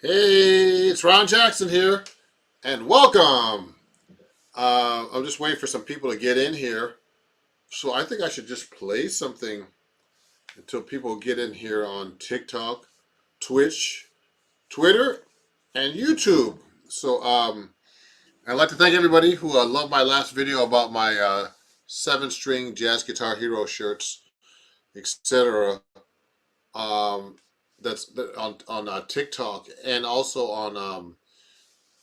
Hey, it's Ron Jackson here, and welcome. I'm just waiting for some people to get in here, so I think I should just play something until people get in here on TikTok, Twitch, Twitter, and YouTube. I'd like to thank everybody who loved my last video about my seven-string jazz guitar hero shirts, etc. Um, that's on TikTok and also on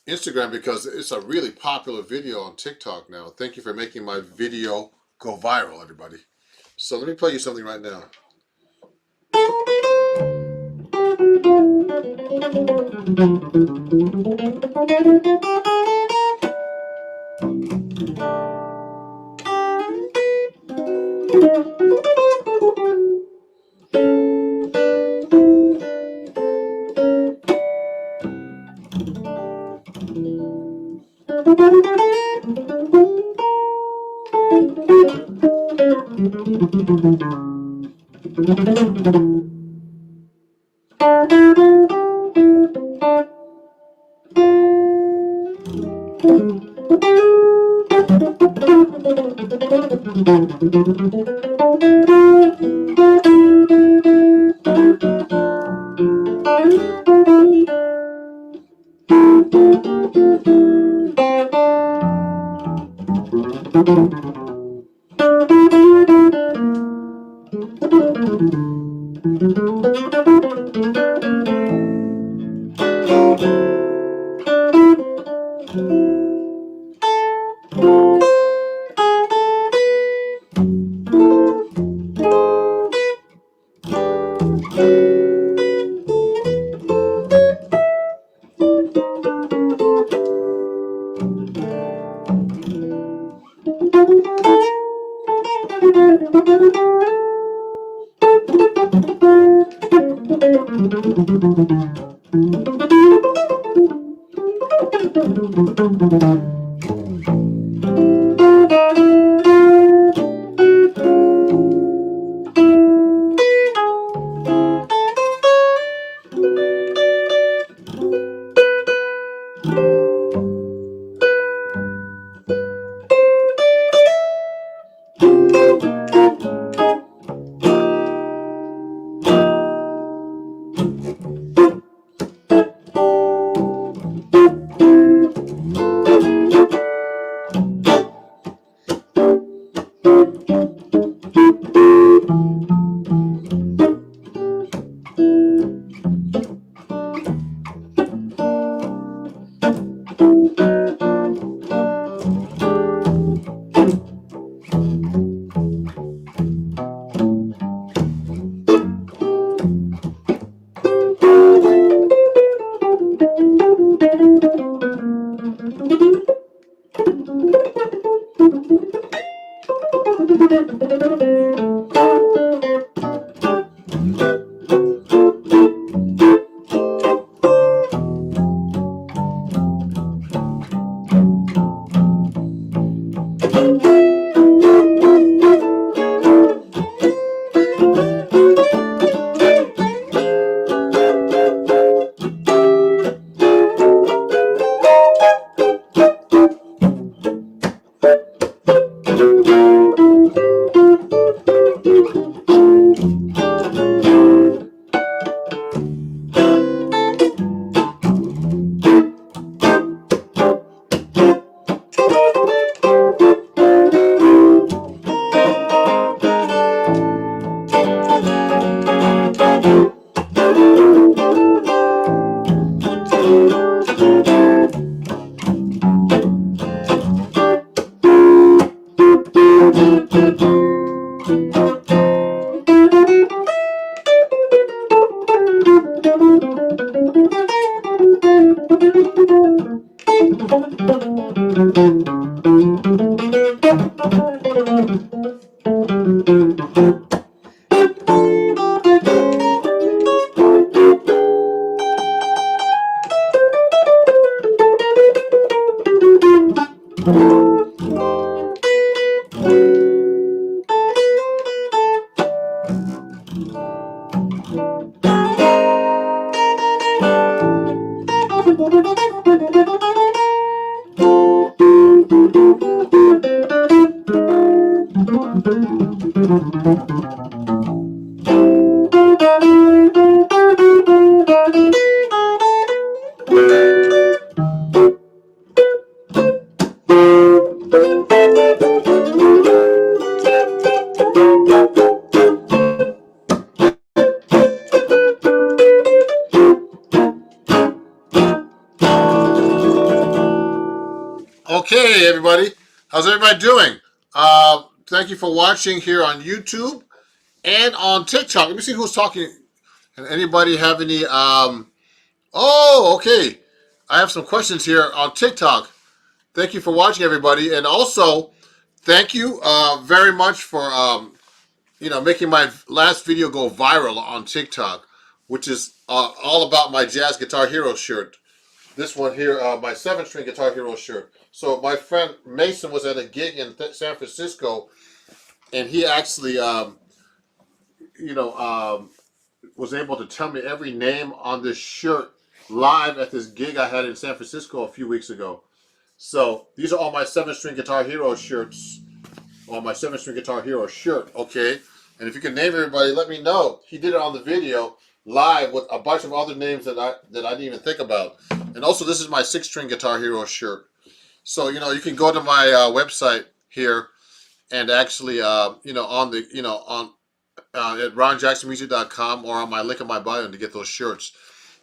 Instagram because it's a really popular video on TikTok now. Thank you for making my video go viral, everybody. So let me play you something right now. Okay, everybody. How's everybody doing? Thank you for watching here on YouTube and on TikTok. Let me see who's talking. And anybody have any? Oh, okay. I have some questions here on TikTok. Thank you for watching, everybody, and also thank you very much for making my last video go viral on TikTok, which is all about my Jazz Guitar Hero shirt. This one here, my 7-string Guitar Hero shirt. So my friend Mason was at a gig in San Francisco, and he actually, was able to tell me every name on this shirt live at this gig I had in San Francisco a few weeks ago. So these are all my 7-string Guitar Hero shirts, or my 7-string Guitar Hero shirt, okay? And if you can name everybody, let me know. He did it on the video live with a bunch of other names that I didn't even think about. And also, this is my 6-string Guitar Hero shirt. So, you can go to my website here and actually, at ronjacksonmusic.com or on my link in my bio to get those shirts.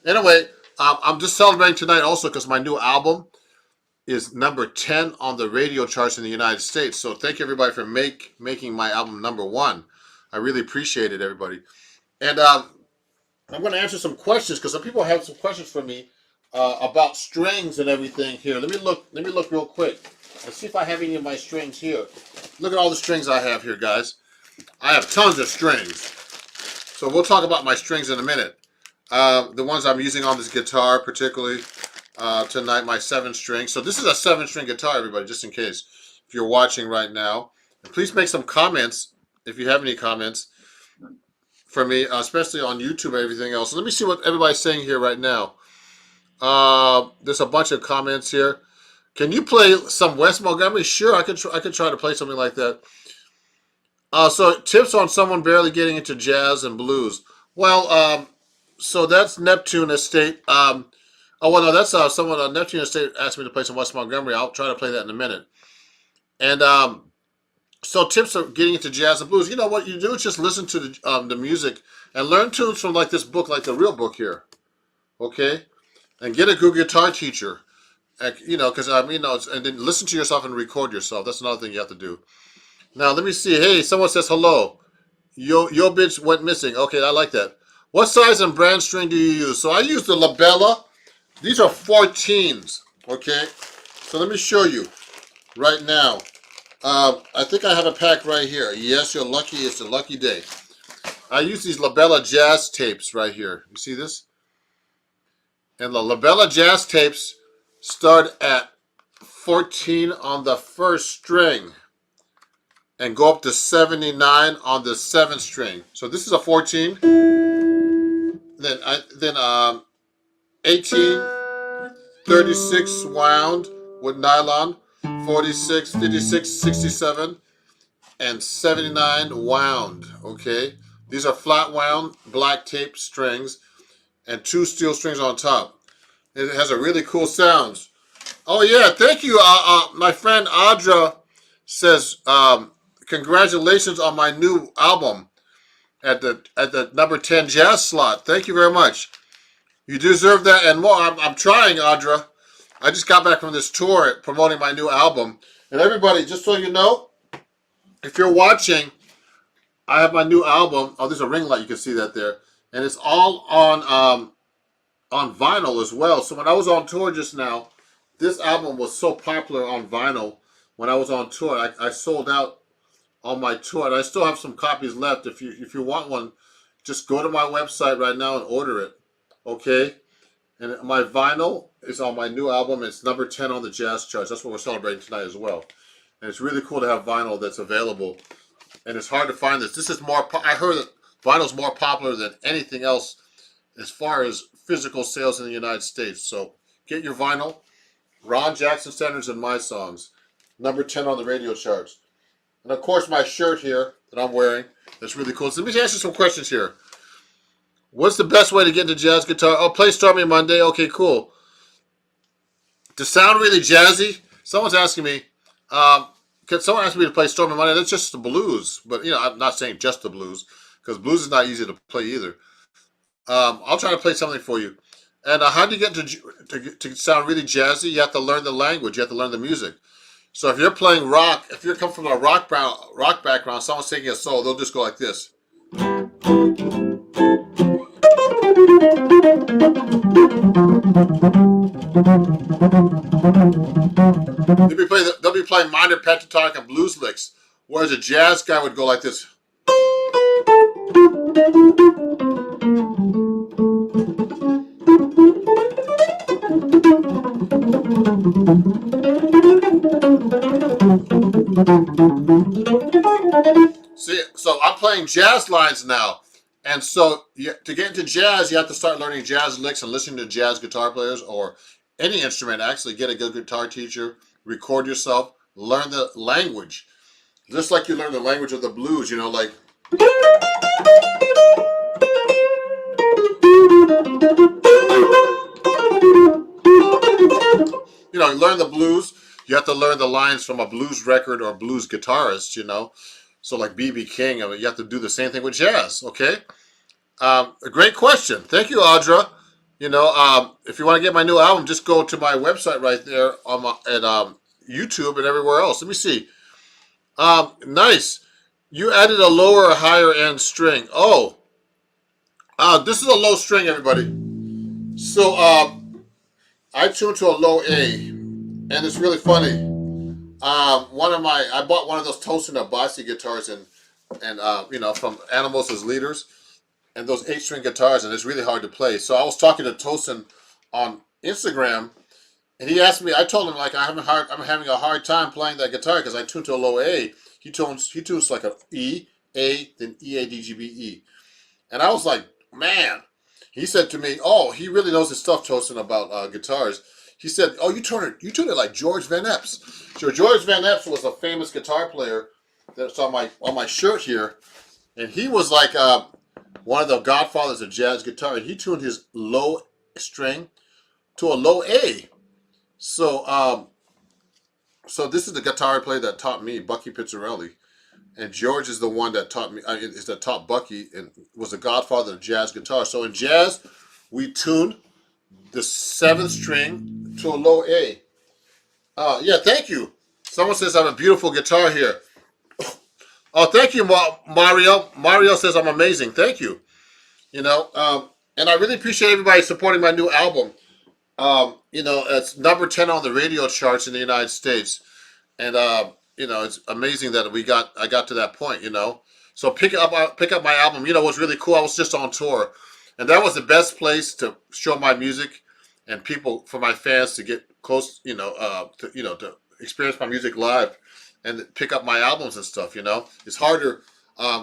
Anyway, I'm just celebrating tonight also because my new album is number 10 on the radio charts in the United States. So thank you, everybody, for making my album number 1. I really appreciate it, everybody. And I'm going to answer some questions because some people have some questions for me about strings and everything here. Let me look real quick and see if I have any of my strings here. Look at all the strings I have here, guys. I have tons of strings. So we'll talk about my strings in a minute. The ones I'm using on this guitar, particularly tonight, my 7-string. So this is a 7-string guitar, everybody, just in case if you're watching right now. And please make some comments if you have any comments for me, especially on YouTube and everything else. So let me see what everybody's saying here right now. There's a bunch of comments here. Can you play some Wes Montgomery? Sure, I could try to play something like that. So tips on someone barely getting into jazz and blues. Well, so that's Neptune Estate. That's someone. Neptune Estate asked me to play some Wes Montgomery. I'll try to play that in a minute. And so tips of getting into jazz and blues. You know what you do is just listen to the music and learn tunes from like this book, like the real book here. Okay, and get a good guitar teacher. Because and then listen to yourself and record yourself. That's another thing you have to do. Now let me see. Hey, someone says hello. Your bitch went missing. Okay, I like that. What size and brand string do you use? So I use the Labella. These are 14s. Okay, so let me show you right now. I think I have a pack right here. Yes, you're lucky. It's a lucky day. I use these Labella jazz tapes right here. You see this? And the Labella jazz tapes start at 14 on the 1st string and go up to 79 on the 7th string. So this is a 14. Then 18, 36 wound with nylon, 46, 56, 67, and 79 wound. Okay, these are flat wound black tape strings and 2 steel strings on top. It has a really cool sound. Oh yeah, thank you. My friend Audra says congratulations on my new album at the number 10 jazz slot. Thank you very much. You deserve that and more. I'm trying, Audra. I just got back from this tour promoting my new album. And everybody, just so you know, if you're watching, I have my new album. Oh, there's a ring light. You can see that there. And it's all on vinyl as well. So when I was on tour just now, this album was so popular on vinyl. When I was on tour, I sold out on my tour. And I still have some copies left. If you want one, just go to my website right now and order it. Okay? And my vinyl is on my new album. It's number 10 on the jazz charts. That's what we're celebrating tonight as well. And it's really cool to have vinyl that's available. And it's hard to find this. This is more, I heard that vinyl is more popular than anything else as far as physical sales in the United States. So get your vinyl. Ron Jackson Standards and My Songs. Number 10 on the radio charts. And of course my shirt here that I'm wearing. That's really cool. So let me ask you some questions here. What's the best way to get into jazz guitar? Oh, play Stormy Monday. Okay, cool. To sound really jazzy, someone's asking me, someone asked me to play Stormy Monday. That's just the blues. But, I'm not saying just the blues, because blues is not easy to play either. I'll try to play something for you. And how do you get to sound really jazzy? You have to learn the language. You have to learn the music. So if you're playing rock, if you come from a rock background, someone's singing a solo, they'll just go like this. They'll be playing minor pentatonic and blues licks, whereas a jazz guy would go like this. See, so I'm playing jazz lines now. And so to get into jazz, you have to start learning jazz licks and listening to jazz guitar players or any instrument. Actually, get a good guitar teacher, record yourself, learn the language. Just like you learn the language of the blues, you know, like. You know, learn the blues. You have to learn the lines from a blues record or blues guitarist, you know. So like B.B. King, I mean, you have to do the same thing with jazz, okay? A great question. Thank you, Audra. You know, if you want to get my new album, just go to my website right there on at YouTube and everywhere else. Let me see. Nice. You added a lower or higher end string. Oh, this is a low string, everybody. So I tuned to a low A, and it's really funny. I bought one of those Tosin Abasi guitars and you know, from Animals as Leaders, and those 8-string guitars, and it's really hard to play. So I was talking to Tosin on Instagram, and he asked me. I told him like I'm having a hard time playing that guitar because I tuned to a low A. He tunes like a E, A, then E, A, D, G, B, E, and I was like, man. He said to me, "Oh, he really knows his stuff, Tosin, about guitars." He said, "Oh, you tune it like George Van Eps." So George Van Eps was a famous guitar player that's on my shirt here, and he was like one of the godfathers of jazz guitar, and he tuned his low string to a low A. So so this is the guitar player that taught me, Bucky Pizzarelli, and George is the one that taught me. Is that taught Bucky and was the godfather of jazz guitar. So in jazz, we tune the 7th string to a low A. Yeah, thank you. Someone says I have a beautiful guitar here. Oh, thank you, Mario. Mario says I'm amazing. Thank you. You know, and I really appreciate everybody supporting my new album. You know, it's number 10 on the radio charts in the United States, and you know, it's amazing that I got to that point. You know, so pick up my album. You know, what's really cool? I was just on tour, and that was the best place to show my music and people, for my fans to get close. You know, to experience my music live and pick up my albums and stuff. You know, it's harder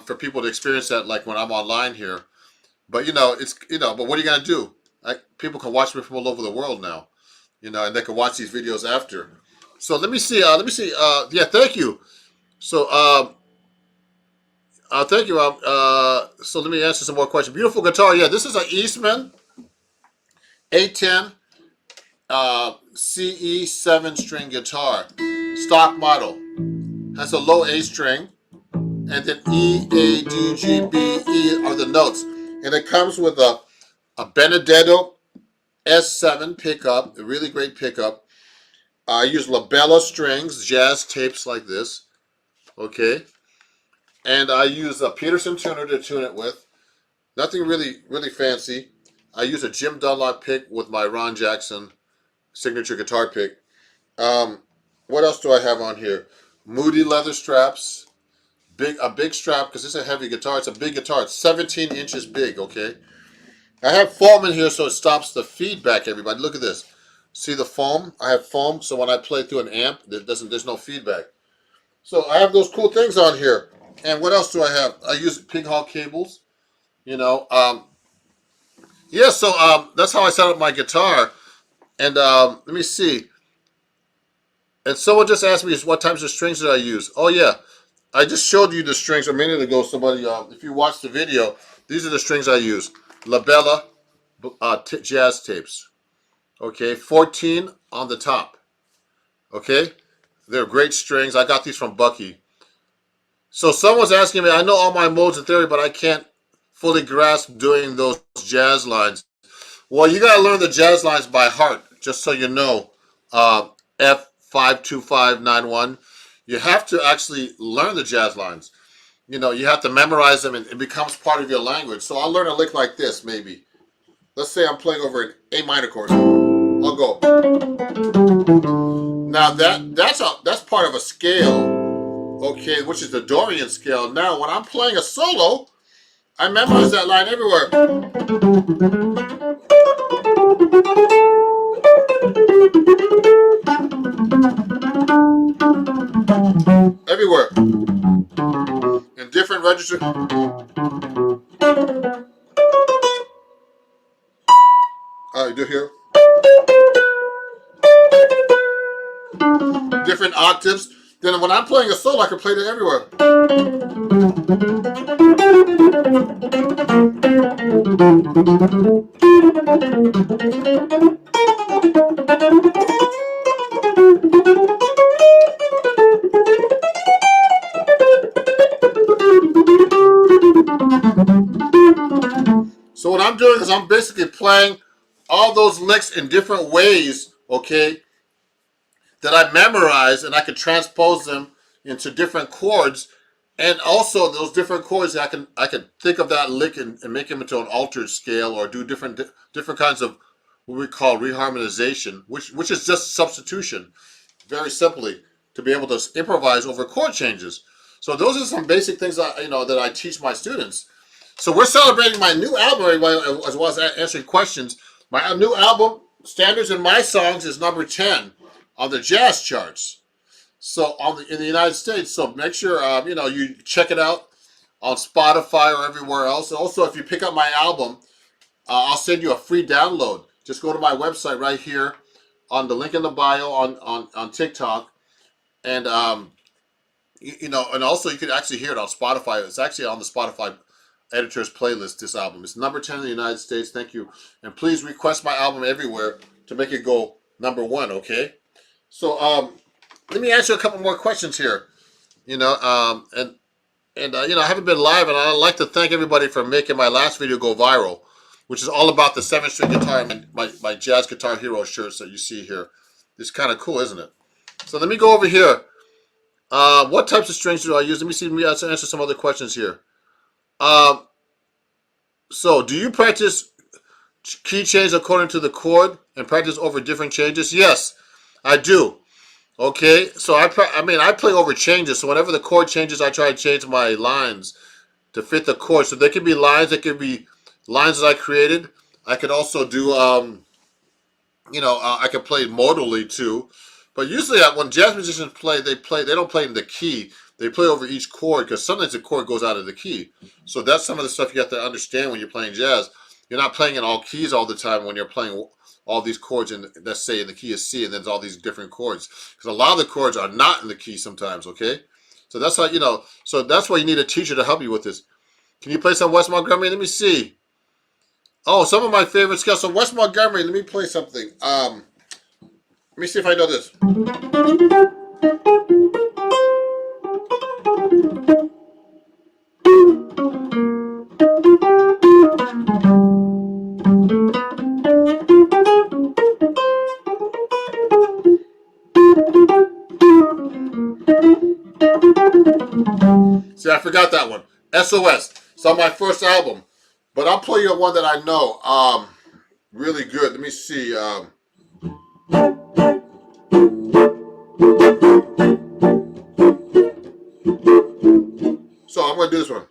for people to experience that like when I'm online here. But you know, but what are you gonna do? People can watch me from all over the world now, you know, and they can watch these videos after. So let me see. Yeah, thank you. So thank you. So let me answer some more questions. Beautiful guitar. Yeah, this is an Eastman A10 CE 7-string guitar, stock model. Has a low A string, and then E, A, D, G, B, E are the notes, and it comes with a Benedetto S7 pickup, a really great pickup. I use labella strings, jazz tapes like this, okay? And I use a Peterson tuner to tune it with. Nothing really fancy. I use a Jim Dunlop pick with my Ron Jackson signature guitar pick. What else do I have on here? Moody leather straps. A big strap, because it's a heavy guitar. It's a big guitar. It's 17 inches big, okay? I have foam in here so it stops the feedback, everybody. Look at this. See the foam? I have foam, so when I play through an amp, there's no feedback. So I have those cool things on here. And what else do I have? I use pig hawk cables, you know. Yeah, so that's how I set up my guitar. And let me see. And someone just asked me what types of strings did I use. Oh, yeah. I just showed you the strings a minute ago. Somebody, if you watched the video, these are the strings I use. Labella jazz tapes. Okay, 14 on the top. Okay, they're great strings. I got these from Bucky. So someone's asking me, I know all my modes in theory, but I can't fully grasp doing those jazz lines. Well, you got to learn the jazz lines by heart, just so you know. F52591. You have to actually learn the jazz lines. You know, you have to memorize them, and it becomes part of your language. So I'll learn a lick like this, maybe. Let's say I'm playing over an A minor chord. I'll go. Now that's part of a scale, okay, which is the Dorian scale. Now when I'm playing a solo, I memorize that line everywhere. Everywhere. In different registers. You do here. Different octaves. Then when I'm playing a solo, I can play it everywhere. So what I'm doing is I'm basically playing all those licks in different ways, okay, that I memorize, and I can transpose them into different chords, and also those different chords I can think of that lick and make them into an altered scale, or do different kinds of what we call reharmonization, which is just substitution, very simply, to be able to improvise over chord changes. So those are some basic things that I teach my students. So we're celebrating my new album, as well as answering questions. My new album, Standards in My Songs, is number 10 on the jazz charts. So in the United States. So make sure you check it out on Spotify or everywhere else. Also, if you pick up my album, I'll send you a free download. Just go to my website right here on the link in the bio on TikTok, and and also you can actually hear it on Spotify. It's actually on the Spotify editor's playlist. This album is number 10 in the United States. Thank you, and please request my album everywhere to make it go number 1. Okay, so let me ask you a couple more questions here. I haven't been live, and I'd like to thank everybody for making my last video go viral, which is all about the 7-string guitar and my Jazz Guitar Hero shirts that you see here. It's kind of cool, isn't it? So let me go over here. What types of strings do I use? Let me see. Let me answer some other questions here. So do you practice key change according to the chord and practice over different changes? Yes, I do. Okay, so I play over changes. So whenever the chord changes, I try to change my lines to fit the chord. So there could be lines that could be lines that I created. I could also do I could play modally too. But usually when jazz musicians play, they don't play in the key. They play over each chord, because sometimes the chord goes out of the key. So that's some of the stuff you have to understand when you're playing jazz. You're not playing in all keys all the time when you're playing all these chords in, let's say, in the key of C, and then there's all these different chords. Because a lot of the chords are not in the key sometimes, okay? So that's how, so that's why you need a teacher to help you with this. Can you play some Wes Montgomery? Let me see. Oh, some of my favorite scales. So Wes Montgomery, let me play something. Let me see if I know this. See, I forgot that one. SOS. It's on my first album. But I'll play you one that I know really good. Let me see. So I'm going to do this one.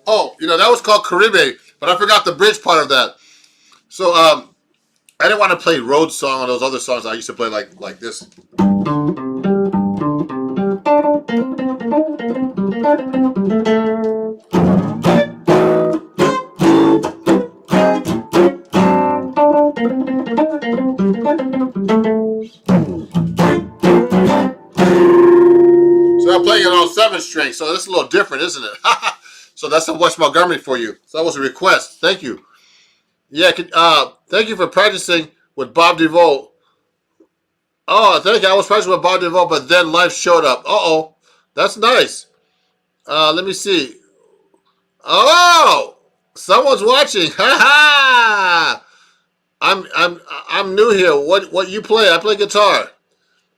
Oh, that was called Caribe, but I forgot the bridge part of that. So I didn't want to play road song or those other songs I used to play like this. So I'm playing it on 7 string, so that's a little different, isn't it? So that's a Wes Montgomery for you. So that was a request. Thank you. Yeah, thank you for practicing with Bob DeVoe. Oh, thank you. I was practicing with Bob DeVoe, but then life showed up. Uh-oh. That's nice. Let me see. Oh, someone's watching. Ha ha! I'm new here. What you play? I play guitar.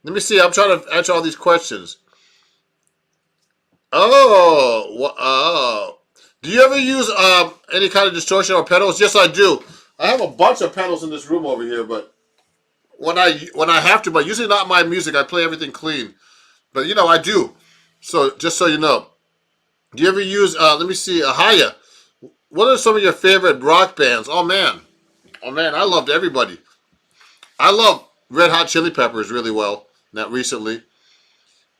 Let me see. I'm trying to answer all these questions. Oh. Do you ever use any kind of distortion or pedals? Yes, I do. I have a bunch of pedals in this room over here, but when I have to, but usually not my music. I play everything clean. But I do. So just so you know, do you ever use? Let me see. Ahaya. What are some of your favorite rock bands? Oh man, I loved everybody. I love Red Hot Chili Peppers really well. Not recently.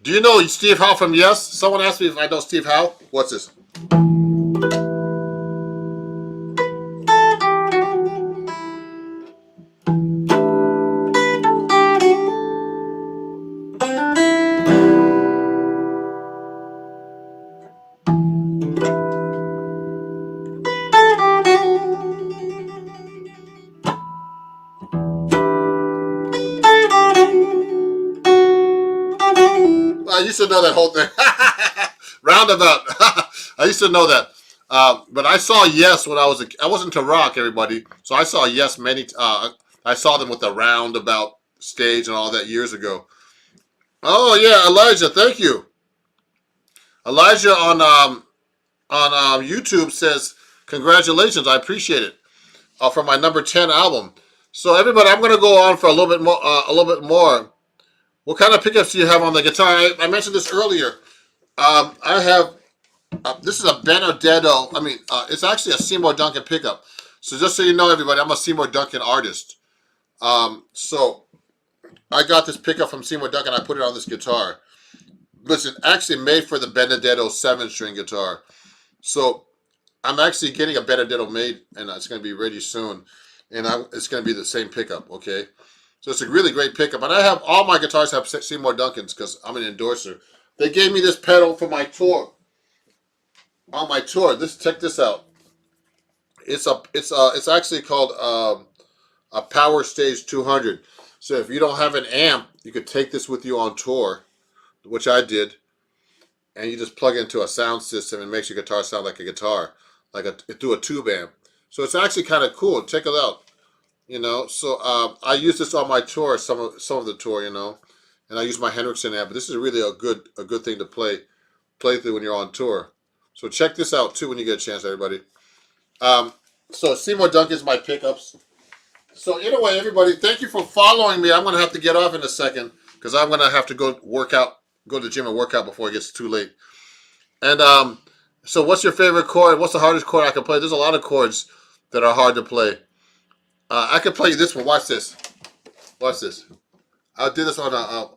Do you know Steve Howe from Yes? Someone asked me if I know Steve Howe. What's this? I used to know that whole thing. Roundabout. I used to know that. But I saw Yes when I wasn't to rock, everybody. So I saw Yes I saw them with the Roundabout stage and all that years ago. Oh yeah, Elijah, thank you. Elijah on YouTube says congratulations. I appreciate it for my number 10 album. So everybody, I'm going to go on for a little bit more. What kind of pickups do you have on the guitar? I mentioned this earlier. I have this is a Benedetto. It's actually a Seymour Duncan pickup. So just so you know, everybody, I'm a Seymour Duncan artist. So I got this pickup from Seymour Duncan. I put it on this guitar. But it's actually made for the Benedetto 7-string guitar. So I'm actually getting a Benedetto made, and it's going to be ready soon. And it's going to be the same pickup, okay? So it's a really great pickup. And I have all my guitars have Seymour Duncans because I'm an endorser. They gave me this pedal for my tour. On my tour, check this out. It's actually called a Power Stage 200. So if you don't have an amp, you could take this with you on tour, which I did, and you just plug it into a sound system and it makes your guitar sound like a guitar, through a tube amp. So it's actually kind of cool. Check it out. So I use this on my tour, some of the tour, and I use my Hendrickson amp. But this is really a good thing to play through when you're on tour. So check this out too when you get a chance, everybody. So Seymour Duncan's my pickups. So anyway, everybody, thank you for following me. I'm gonna have to get off in a second because I'm gonna have to go to the gym and work out before it gets too late. And so what's your favorite chord? What's the hardest chord I can play? There's a lot of chords that are hard to play. I can play you this one. Watch this. Watch this. I did this on a.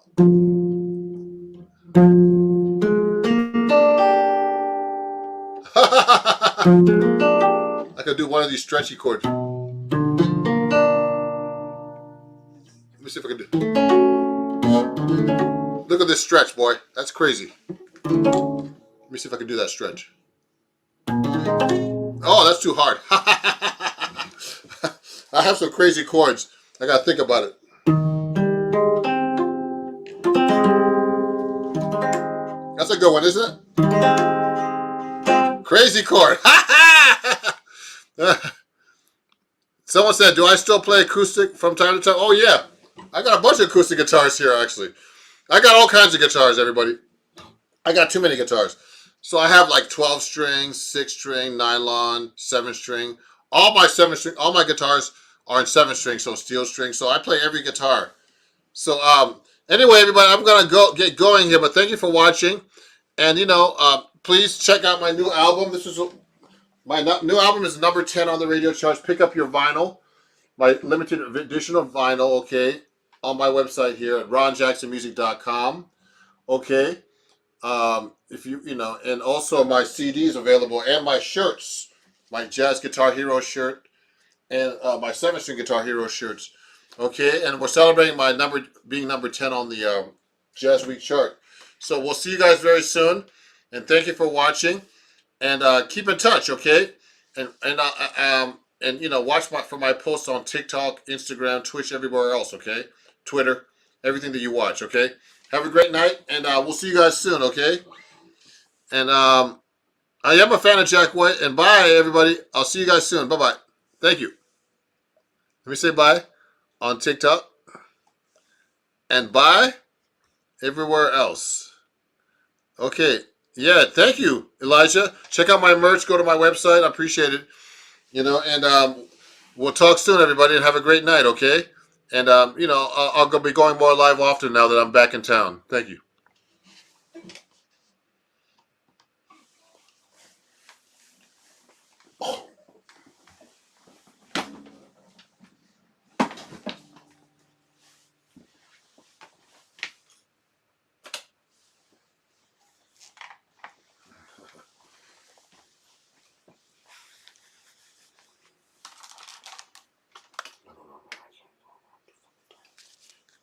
I could do one of these stretchy chords. Let me see if I can do. Look at this stretch, boy. That's crazy. Let me see if I can do that stretch. Oh, that's too hard. I have some crazy chords. I gotta think about it. That's a good one, isn't it? Crazy chord. Someone said, do I still play acoustic from time to time? Oh, yeah. I got a bunch of acoustic guitars here, actually. I got all kinds of guitars, everybody. I got too many guitars. So I have like 12 string, 6 string, nylon, 7 string. All my guitars are in 7 string, so steel string. So I play every guitar. So anyway, everybody, I'm gonna get going here, but thank you for watching. And please check out my new album. My new album is number 10 on the radio charts. Pick up your vinyl, my limited edition of vinyl, okay, on my website here at ronjacksonmusic.com, okay. If and also my CDs available and my shirts, my Jazz Guitar Hero shirt and my 7-string Guitar Hero shirts, okay. And we're celebrating my being number 10 on the Jazzweek chart. So we'll see you guys very soon, and thank you for watching. And keep in touch, okay? And watch for my posts on TikTok, Instagram, Twitch, everywhere else, okay? Twitter, everything that you watch, okay? Have a great night, and we'll see you guys soon, okay? And I am a fan of Jack White, and bye, everybody. I'll see you guys soon. Bye-bye. Thank you. Let me say bye on TikTok, and bye everywhere else. Okay. Yeah, thank you, Elijah. Check out my merch. Go to my website. I appreciate it. And we'll talk soon, everybody, and have a great night, okay? And, I'll be going more live often now that I'm back in town. Thank you.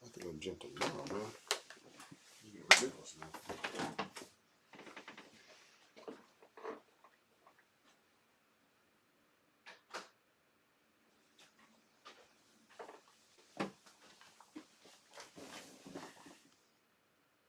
I think I'm jumping now, man. You're ridiculous, man.